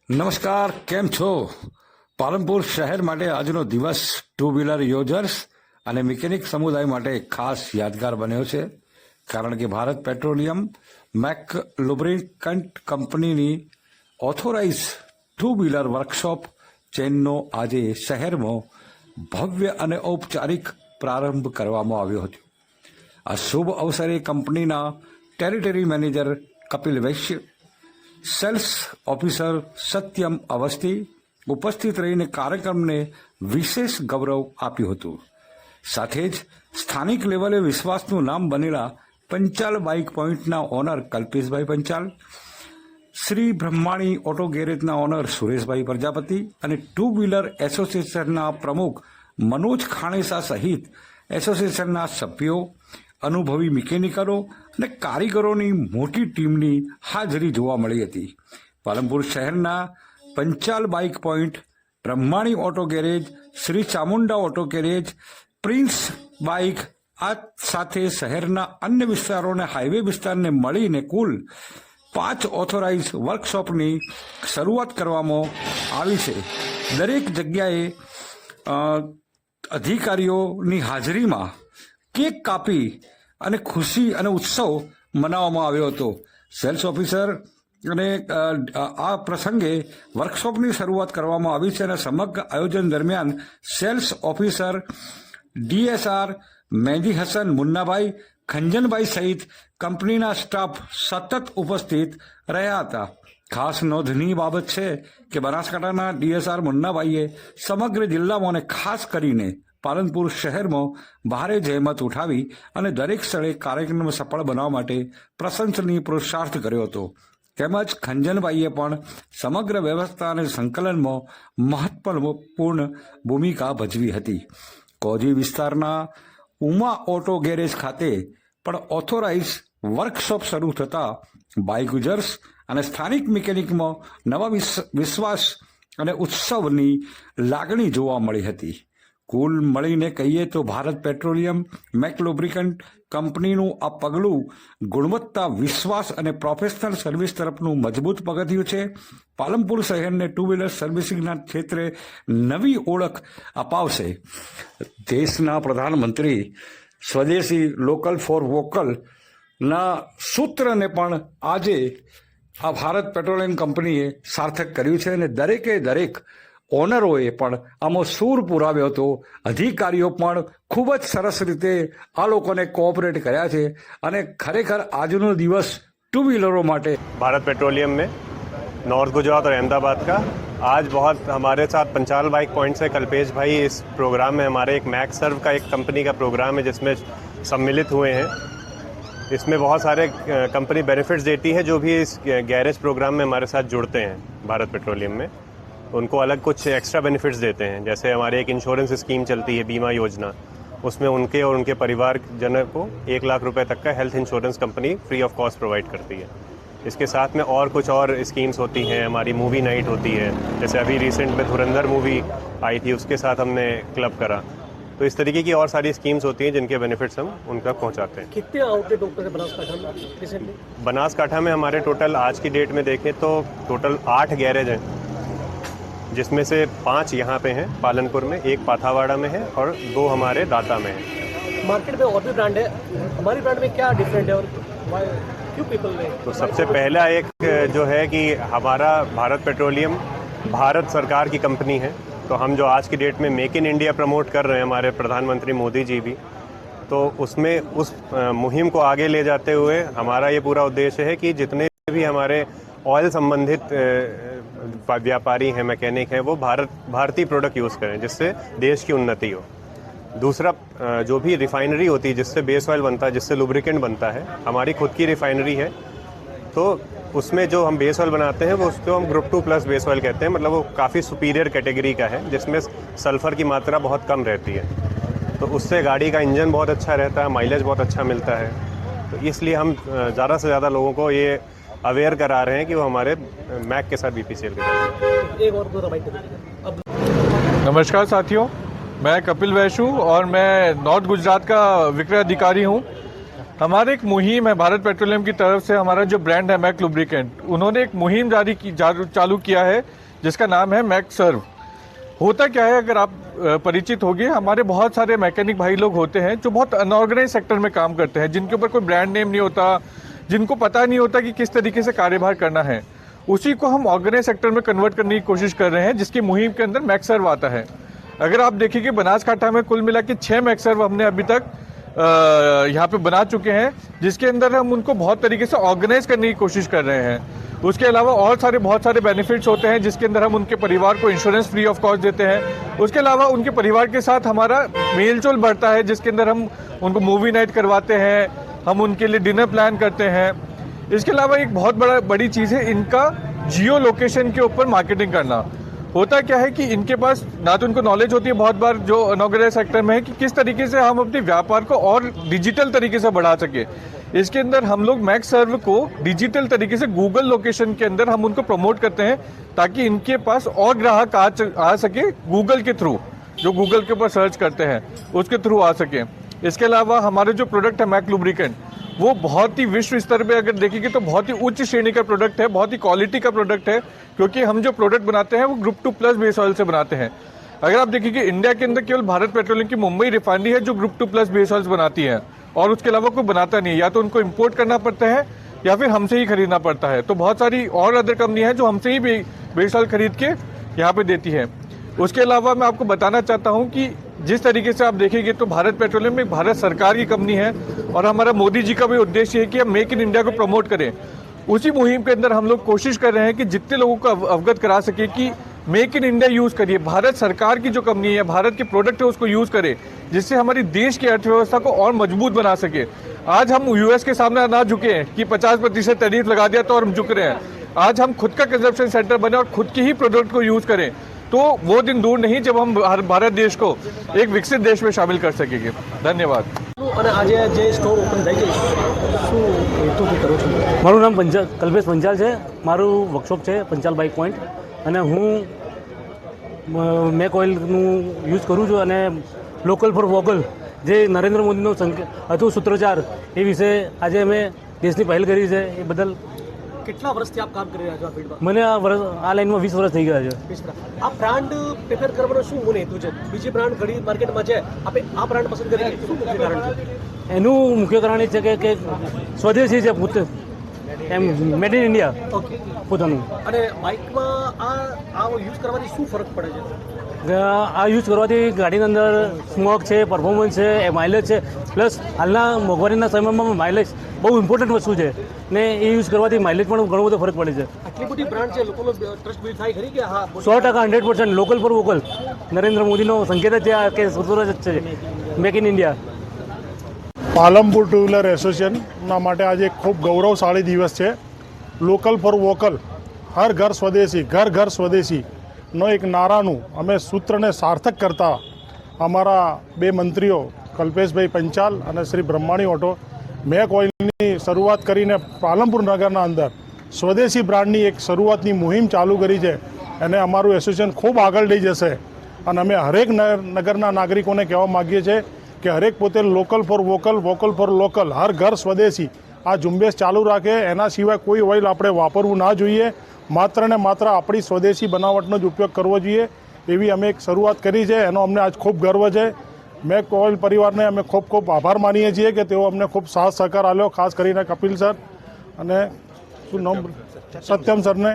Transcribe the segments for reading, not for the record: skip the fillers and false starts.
નમસ્કાર, કેમ છો? પાલનપુર શહેર માટે આજનો દિવસ ટુ વ્હીલર યુઝર્સ અને મિકેનિક સમુદાય માટે ખાસ યાદગાર બન્યો છે, કારણ કે ભારત પેટ્રોલિયમ મેક લુબ્રિકન્ટ કંપનીની ઓથોરાઇઝ ટુ વ્હીલર વર્કશોપ ચેઇનનો આજે શહેરમાં ભવ્ય અને ઔપચારિક પ્રારંભ કરવામાં આવ્યો હતો. આ શુભ અવસરે કંપનીના ટેરિટરી મેનેજર કપિલ વૈશ્ય, સેલ્સ ઓફિસર સત્યમ અવસ્થી ઉપસ્થિત રહીને કાર્યક્રમને વિશેષ ગૌરવ આપ્યું હતું. સાથે જ સ્થાનિક લેવલે વિશ્વાસનું નામ બનેલા પંચાલ બાઇક પોઈન્ટના ઓનર કલ્પેશભાઈ પંચાલ, શ્રી બ્રહ્માણી ઓટો ગેરેજના ઓનર સુરેશભાઈ પ્રજાપતિ અને ટુ વ્હીલર એસોસિએશનના પ્રમુખ મનોજ ખાણેસા સહિત એસોસિએશનના સભ્યો, અનુભવી મિકેનિકરો અને કારીગરોની મોટી ટીમની હાજરી જોવા મળી હતી. પાલનપુર શહેરના Panchal bike point, Brahmani auto garage, Shri Chamunda auto garage, prince bike આ સાથે શહેરના અન્ય વિસ્તારોને હાઈવે વિસ્તારને મળીને કુલ 5 ઓથોરાઇઝ વર્કશોપની શરૂઆત કરવામાં આવી છે. દરેક જગ્યાએ અધિકારીઓની હાજરીમાં કેક કાપી અને ખુશી અને ઉત્સવ મનાવવામાં આવ્યો હતો. સેલ્સ ઓફિસર અને આ પ્રસંગે વર્કશોપની શરૂઆત કરવામાં આવી છે અને સમગ્ર આયોજન દરમિયાન સેલ્સ ઓફિસર DSR મહેંદી હસન મુન્નાભાઈ, ખંજનભાઈ સહિત કંપનીના સ્ટાફ સતત ઉપસ્થિત રહ્યા હતા. ખાસ નોંધનીય બાબત છે કે બનાસકાંઠાના DSR મુન્નાભાઈએ સમગ્ર જિલ્લામાં અને ખાસ કરીને પાલનપુર શહેરમાં ભારે જહેમત ઉઠાવી અને દરેક સ્થળે કાર્યક્રમ સફળ બનાવવા માટે પ્રશંસનીય પુરુષાર્થ કર્યો હતો. તેમજ ખંજનભાઈએ પણ સમગ્ર વ્યવસ્થા અને સંકલનમાં મહત્વપૂર્ણ ભૂમિકા ભજવી હતી. કોજી વિસ્તારના ઉમા ઓટો ગેરેજ ખાતે પણ ઓથોરાઇઝ વર્કશોપ શરૂ થતાં બાઇક યુઝર્સ અને સ્થાનિક મિકેનિકમાં નવા વિશ્વાસ અને ઉત્સવની લાગણી જોવા મળી હતી. કુલ મળીને કહીએ તો ભારત પેટ્રોલિયમ મેક લુબ્રિકન્ટ કંપનીનું આ પગલું ગુણવત્તા, વિશ્વાસ અને પ્રોફેશનલ સર્વિસ તરફનું મજબૂત પગથિયું છે. પાલનપુર શહેરને ટુ વ્હીલર સર્વિસિંગના ક્ષેત્રે નવી ઓળખ અપાવશે. દેશના પ્રધાનમંત્રી સ્વદેશી લોકલ ફોર વોકલના સૂત્રને પણ આજે આ ભારત પેટ્રોલિયમ કંપનીએ સાર્થક કર્યું છે અને દરેક ઓનરોએ પણ આમાં સૂર પુરાવ્યો હતો. અધિકારીઓ પણ ખૂબ જ સરસ રીતે આ લોકોને કોઓપરેટ કર્યા છે અને ખરેખર આજનો દિવસ टू व्हीलरों माटे भारत पेट्रोलियम में नॉर्थ गुजरात और अहमदाबाद का आज बहुत हमारे साथ पंचाल बाइक पॉइंट से कल्पेश भाई इस प्रोग्राम में हमारे एक मैक सर्व का एक कंपनी का प्रोग्राम है जिसमें सम्मिलित हुए हैं. इसमें बहुत सारे कंपनी बेनिफिट्स देती है जो भी इस गैरेज प्रोग्राम में हमारे साथ जुड़ते हैं. भारत पेट्रोलियम में उनको अलग कुछ एक्स्ट्रा बेनिफिट्स देते हैं. जैसे हमारे एक इंश्योरेंस स्कीम चलती है, बीमा योजना, उसमें उनके और उनके परिवारजनों को 1 लाख रुपए तक का health insurance company free of cost provide करती है. इसके साथ में और कुछ और स्कीम्स होती हैं. हमारी मूवी नाइट होती है, जैसे अभी रिसेंट में धुरंधर मूवी आई थी, उसके साथ हमने क्लब करा. तो इस तरीके की और सारी स्कीम्स होती हैं जिनके बेनिफिट्स हम उनका पहुंचाते हैं. कितने आउटलेट ओपन है बनासकांठा में रिसेंटली? बनासकांठा में हमारे टोटल आज की डेट में देखें तो टोटल 8 गैरेज हैं, जिसमें से 5 यहाँ पे हैं पालनपुर में, 1 पाथावाड़ा में है और 2 हमारे दाता में है. मार्केट में और भी ब्रांड है, हमारी ब्रांड में क्या डिफरेंट है और क्यों पीपल ने? तो सबसे पहला एक जो है कि हमारा भारत पेट्रोलियम भारत सरकार की कंपनी है. तो हम जो आज की डेट में मेक इन इंडिया प्रमोट कर रहे हैं, हमारे प्रधानमंत्री मोदी जी भी, तो उसमें उस मुहिम को आगे ले जाते हुए हमारा ये पूरा उद्देश्य है कि जितने भी हमारे ऑयल संबंधित व्यापारी हैं, मैकेनिक हैं, वो भारतीय प्रोडक्ट यूज़ करें जिससे देश की उन्नति हो. दूसरा जो भी रिफाइनरी होती है जिससे बेस ऑयल बनता है, जिससे लुब्रिकेंट बनता है, हमारी खुद की रिफाइनरी है. तो उसमें जो हम बेस ऑयल बनाते हैं वो उसको हम ग्रुप 2+ बेस ऑयल कहते हैं. मतलब वो काफ़ी सुपीरियर कैटेगरी का है जिसमें सल्फ़र की मात्रा बहुत कम रहती है. तो उससे गाड़ी का इंजन बहुत अच्छा रहता है, माइलेज बहुत अच्छा मिलता है. तो इसलिए हम ज़्यादा से ज़्यादा लोगों को ये अवेयर करा रहे हैं कि वो हमारे मैक के साथ BPCL के साथ. एक और दो बाइक नमस्कार साथियों, मैं कपिल वैश्य हूँ और मैं नॉर्थ गुजरात का विक्रय अधिकारी हूँ. हमारे एक मुहिम है भारत पेट्रोलियम की तरफ से। हमारा जो ब्रांड है मैक लुब्रिकेंट, उन्होंने एक मुहिम चालू किया है जिसका नाम है मैक सर्व। होता क्या है, अगर आप परिचित होंगे, हमारे बहुत सारे मैकेनिक भाई लोग होते हैं जो बहुत अनऑर्गेनाइज सेक्टर में काम करते हैं, जिनके ऊपर कोई ब्रांड नेम नहीं होता, जिनको पता नहीं होता कि किस तरीके से कार्यभार करना है। उसी को हम ऑर्गेनाइज सेक्टर में कन्वर्ट करने की कोशिश कर रहे हैं, जिसकी मुहिम के अंदर मैक सर्व आता है। अगर आप देखेंगे बनासकांठा में कुल मिला के 6 मैक सर्व हमने अभी तक यहाँ पे बना चुके हैं, जिसके अंदर हम उनको बहुत तरीके से ऑर्गेनाइज करने की कोशिश कर रहे हैं। उसके अलावा और बहुत सारे बेनिफिट्स होते हैं, जिसके अंदर हम उनके परिवार को इंश्योरेंस फ्री ऑफ कॉस्ट देते हैं। उसके अलावा उनके परिवार के साथ हमारा मेल जोल बढ़ता है, जिसके अंदर हम उनको मूवी नाइट करवाते हैं, हम उनके लिए डिनर प्लान करते हैं। इसके अलावा एक बहुत बड़ी चीज़ है इनका जियो लोकेशन के ऊपर मार्केटिंग करना। होता क्या है कि इनके पास ना तो उनको नॉलेज होती है बहुत बार जो अनऑर्गेनाइज सेक्टर में है, कि किस तरीके से हम अपने व्यापार को और डिजिटल तरीके से बढ़ा सके। इसके अंदर हम लोग मैक सर्व को डिजिटल तरीके से गूगल लोकेशन के अंदर हम उनको प्रमोट करते हैं, ताकि इनके पास और ग्राहक आ सके गूगल के थ्रू, जो गूगल के ऊपर सर्च करते हैं उसके थ्रू आ सके। इसके अलावा हमारे जो प्रोडक्ट है मैक लुब्रिकेंट, वो बहुत ही विश्व स्तर पे अगर देखेंगे तो बहुत ही उच्च श्रेणी का प्रोडक्ट है, बहुत ही क्वालिटी का प्रोडक्ट है, क्योंकि हम जो प्रोडक्ट बनाते हैं वो ग्रुप 2+ बेस ऑयल से बनाते हैं। अगर आप देखेंगे इंडिया के अंदर केवल भारत पेट्रोलियम की मुंबई रिफाइनरी है जो ग्रुप 2+ बेस ऑयल्स बनाती है, और उसके अलावा कोई बनाता नहीं है। या तो उनको इम्पोर्ट करना पड़ता है या फिर हमसे ही खरीदना पड़ता है। तो बहुत सारी और अदर कंपनी है जो हमसे ही बेस ऑयल खरीद के यहाँ पे देती है। उसके अलावा मैं आपको बताना चाहता हूँ कि जिस तरीके से आप देखेंगे तो भारत पेट्रोलियम एक भारत सरकार की कंपनी है, और हमारा मोदी जी का भी उद्देश्य है कि हम मेक इन इंडिया को प्रमोट करें। उसी मुहिम के अंदर हम लोग कोशिश कर रहे हैं कि जितने लोगों को अवगत करा सके कि मेक इन इंडिया यूज़ करिए, भारत सरकार की जो कंपनी है, भारत के प्रोडक्ट है उसको यूज़ करें, जिससे हमारी देश की अर्थव्यवस्था को और मजबूत बना सके। आज हम यूएस के सामने ना झुके हैं कि 50% टैरिफ लगा दिया तो और हम झुक रहे हैं। आज हम खुद का कंजप्शन सेंटर बने और खुद के ही प्रोडक्ट को यूज़ करें, तो वो दिन दूर नहीं जब हम भारत देश को एक विकसित देश में शामिल कर सकेंगे। धन्यवाद। અને આજે જે સ્ટોર ઓપન થઈ ગઈ શું હેતુથી કરો છો? મારું નામ કલ્પેશ પંચાલ છે, મારું વર્કશોપ છે પંચાલ બાઇક પોઈન્ટ, અને હું મેક ઓઇલનું યુઝ કરું છું, અને લોકલ ફોર વોકલ જે નરેન્દ્ર મોદીનો હતું સૂત્રોચ્ચાર, એ વિશે આજે અમે દેશની પહેલ કરી છે। એ બદલ કેટલા વર્ષથી આપ કામ કરી રહ્યા છો આ ફિલ્ડમાં? મને આ લાઈનમાં 20 વર્ષ થઈ ગયા છે। આ બ્રાન્ડ પ્રિફર કરવાનો શું મૂળ હેતુ છે? બીજી બ્રાન્ડ ઘણી માર્કેટમાં છે, આપણે આ બ્રાન્ડ પસંદ કરી શું મુખ્ય કારણ છે? એનું મુખ્ય કારણ એ છે કે સ્વદેશી છે પોતે, એમ મેડ ઇન ઇન્ડિયા ઓકે પોતાનું। અને બાઇકમાં આ યુઝ કરવાથી શું ફરક પડે છે? આ યુઝ કરવાથી ગાડીની અંદર સ્મોક છે, પરફોર્મન્સ છે, એ માઇલેજ છે, પ્લસ હાલના મોંઘવારીના સમયમાં માઇલેજ બહુ ઇમ્પોર્ટન્ટ વસ્તુ છે, ને એ યુઝ કરવાથી માઇલેજ પણ ઘણો બધો ફરક પડે છે। આટલી બધી બ્રાન્ડ છે, લોકોનો ટ્રસ્ટ બિલ્ડ થાય ખરી કે હા 100% 100% લોકલ ફોર વોકલ નરેન્દ્ર મોદીનો સંકેત જ છે કે સૂત્રોચ્ચાર જ છે make in India. Palanpur two wheeler એસોસિએશનના માટે આજે એક ખૂબ ગૌરવશાળી દિવસ છે। લોકલ ફોર વોકલ, હર ઘર સ્વદેશી, ઘર ઘર સ્વદેશીનો એક નારાનું અમે સૂત્રને સાર્થક કરતા અમારા બે મંત્રીઓ કલ્પેશભાઈ પંચાલ અને શ્રી બ્રહ્માણી ઓટો મેક ઓઇલની શરૂઆત કરીને પાલનપુર નગરના અંદર સ્વદેશી બ્રાન્ડની એક શરૂઆતની મુહિમ ચાલુ કરી છે, અને અમારું એસોસિએશન ખૂબ આગળ લઈ જશે। અને અમે હરેક નગરના નાગરિકોને કહેવા માગીએ છીએ કે હરેક પોતે local for vocal, vocal for local, હર ઘર સ્વદેશી આ ઝુંબેશ ચાલુ રાખે। એના સિવાય કોઈ ઓઇલ આપણે વાપરવું ના જોઈએ, માત્ર ને માત્ર આપણી સ્વદેશી બનાવટનો જ ઉપયોગ કરવો જોઈએ, એવી અમે એક શરૂઆત કરી છે। એનો અમને આજ ખૂબ ગર્વ છે। મેક ઓઇલ પરિવારને અમે ખૂબ ખૂબ આભાર માનીએ છીએ કે તેઓ અમને ખૂબ સાથ સહકાર આપ્યો, ખાસ કરીને કપિલ સર અને શું નામ સત્યમ સરને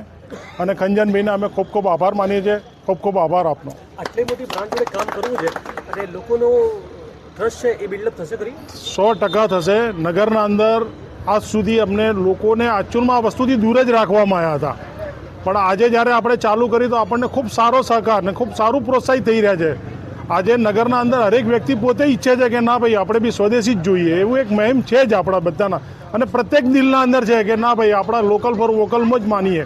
અને ખંજનભાઈને અમે ખૂબ ખૂબ આભાર માનીએ છીએ। ખૂબ ખૂબ આભાર આપનો। આટલી મોટી બ્રાન્ડ જોડે કામ કરવું છે અને લોકોનો ટ્રસ્ટ છે એ બિલ્ડઅપ થશે ખરી? 100% થશે। નગરના અંદર આજ સુધી અમને લોકોને એકચ્યુઅલમાં આ વસ્તુથી દૂર જ રાખવામાં આવ્યા હતા, પણ આજે જ્યારે આપણે ચાલુ કરી તો આપણને ખૂબ સારો સહકાર ને ખૂબ સારું પ્રોત્સાહિત થઈ રહ્યા છે। આજે નગરના અંદર હરેક વ્યક્તિ પોતે ઈચ્છે છે કે ના ભાઈ આપણે બી સ્વદેશી જ જોઈએ, એવું એક મહેમ છે જ આપણા બધાના, અને પ્રત્યેક દિલના અંદર છે કે ના ભાઈ આપણા લોકલ ફોર વોકલમાં જ માનીએ,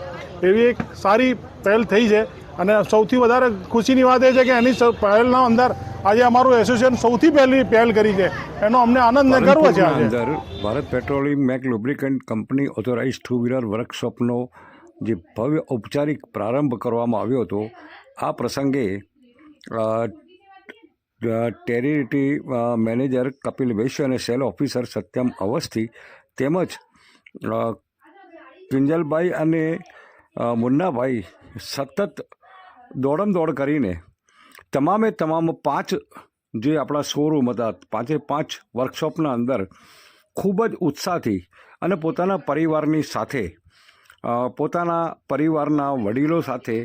એવી એક સારી પહેલ થઈ છે। અને સૌથી વધારે ખુશીની વાત એ છે કે એની પહેલના અંદર આજે અમારું એસોસિએશન સૌથી પહેલી પહેલ કરી છે, એનો અમને આનંદ ને ગર્વ છે। આજે અંદર Bharat petroleum MAK lubricant company authorize 2 wheeler વર્કશોપનો જે ભવ્ય ઔપચારિક પ્રારંભ કરવામાં આવ્યો હતો, આ પ્રસંગે ટેરિટરી મેનેજર કપિલ વૈશ્ય અને સેલ ઓફિસર સત્યમ અવસ્થી તેમજ કિંજલભાઈ અને મુન્નાભાઈ સતત દોડ કરીને તમામે તમામ 5 જે આપણા શોરૂમ હતા 5 વર્કશોપના અંદર ખૂબ જ ઉત્સાહથી અને પોતાના પરિવારની સાથે પોતાના પરિવારના વડીલો સાથે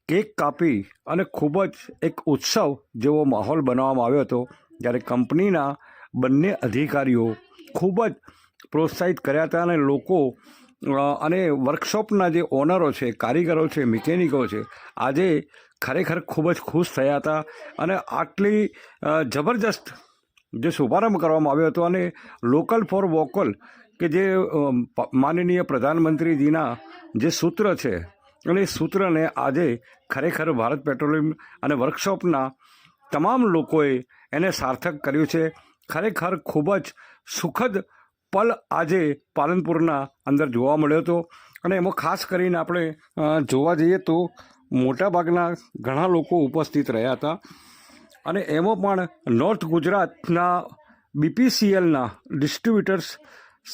કેક કાપી અને ખૂબ જ એક ઉત્સવ જેવો માહોલ બનાવવામાં આવ્યો હતો. જ્યારે કંપનીના બંને અધિકારીઓ ખૂબ જ પ્રોત્સાહિત કર્યા હતા અને લોકો અને વર્કશોપના જે ઓનરો છે, કારીગરો છે, મિકેનિકો છે, આજે ખરેખર ખૂબ જ ખુશ થયા હતા અને આટલી જબરજસ્ત જે શુભારંભ કરવામાં આવ્યો હતો અને લોકલ ફોર વોકલ કે જે માનનીય પ્રધાનમંત્રીજીના જે સૂત્ર છે અને એ સૂત્રને આજે ખરેખર ભારત પેટ્રોલિયમ અને વર્કશોપના તમામ લોકોએ એને સાર્થક કર્યું છે. ખરેખર ખૂબ જ સુખદ પલ આજે પાલનપુરના અંદર જોવા મળ્યો હતો અને એમાં ખાસ કરીને આપણે જોવા જઈએ તો મોટાભાગના ઘણા લોકો ઉપસ્થિત રહ્યા હતા અને એમાં પણ નોર્થ ગુજરાતના BPCLના ડિસ્ટ્રીબ્યુટર્સ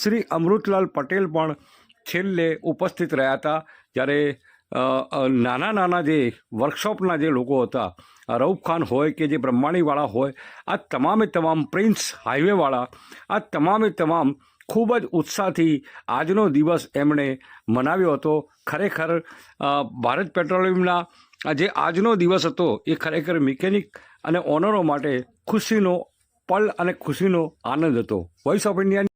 શ્રી અમૃતલાલ પટેલ પણ છેલ્લે ઉપસ્થિત રહ્યા હતા. જ્યારે નાના જે વર્કશોપના જે લોકો હતા, રઉફ ખાન હોય કે જે બ્રહ્માણીવાળા હોય, આ તમામ પ્રિન્સ હાઈવેવાળા, આ તમામ ખૂબ જ ઉત્સાહથી આજનો દિવસ એમણે મનાવ્યો હતો. ખરેખર ભારત પેટ્રોલિયમના જે આજનો દિવસ હતો એ ખરેખર મિકેનિક અને ઓનરો માટે ખુશીનો પલ અને ખુશીનો આનંદ હતો. Voice of India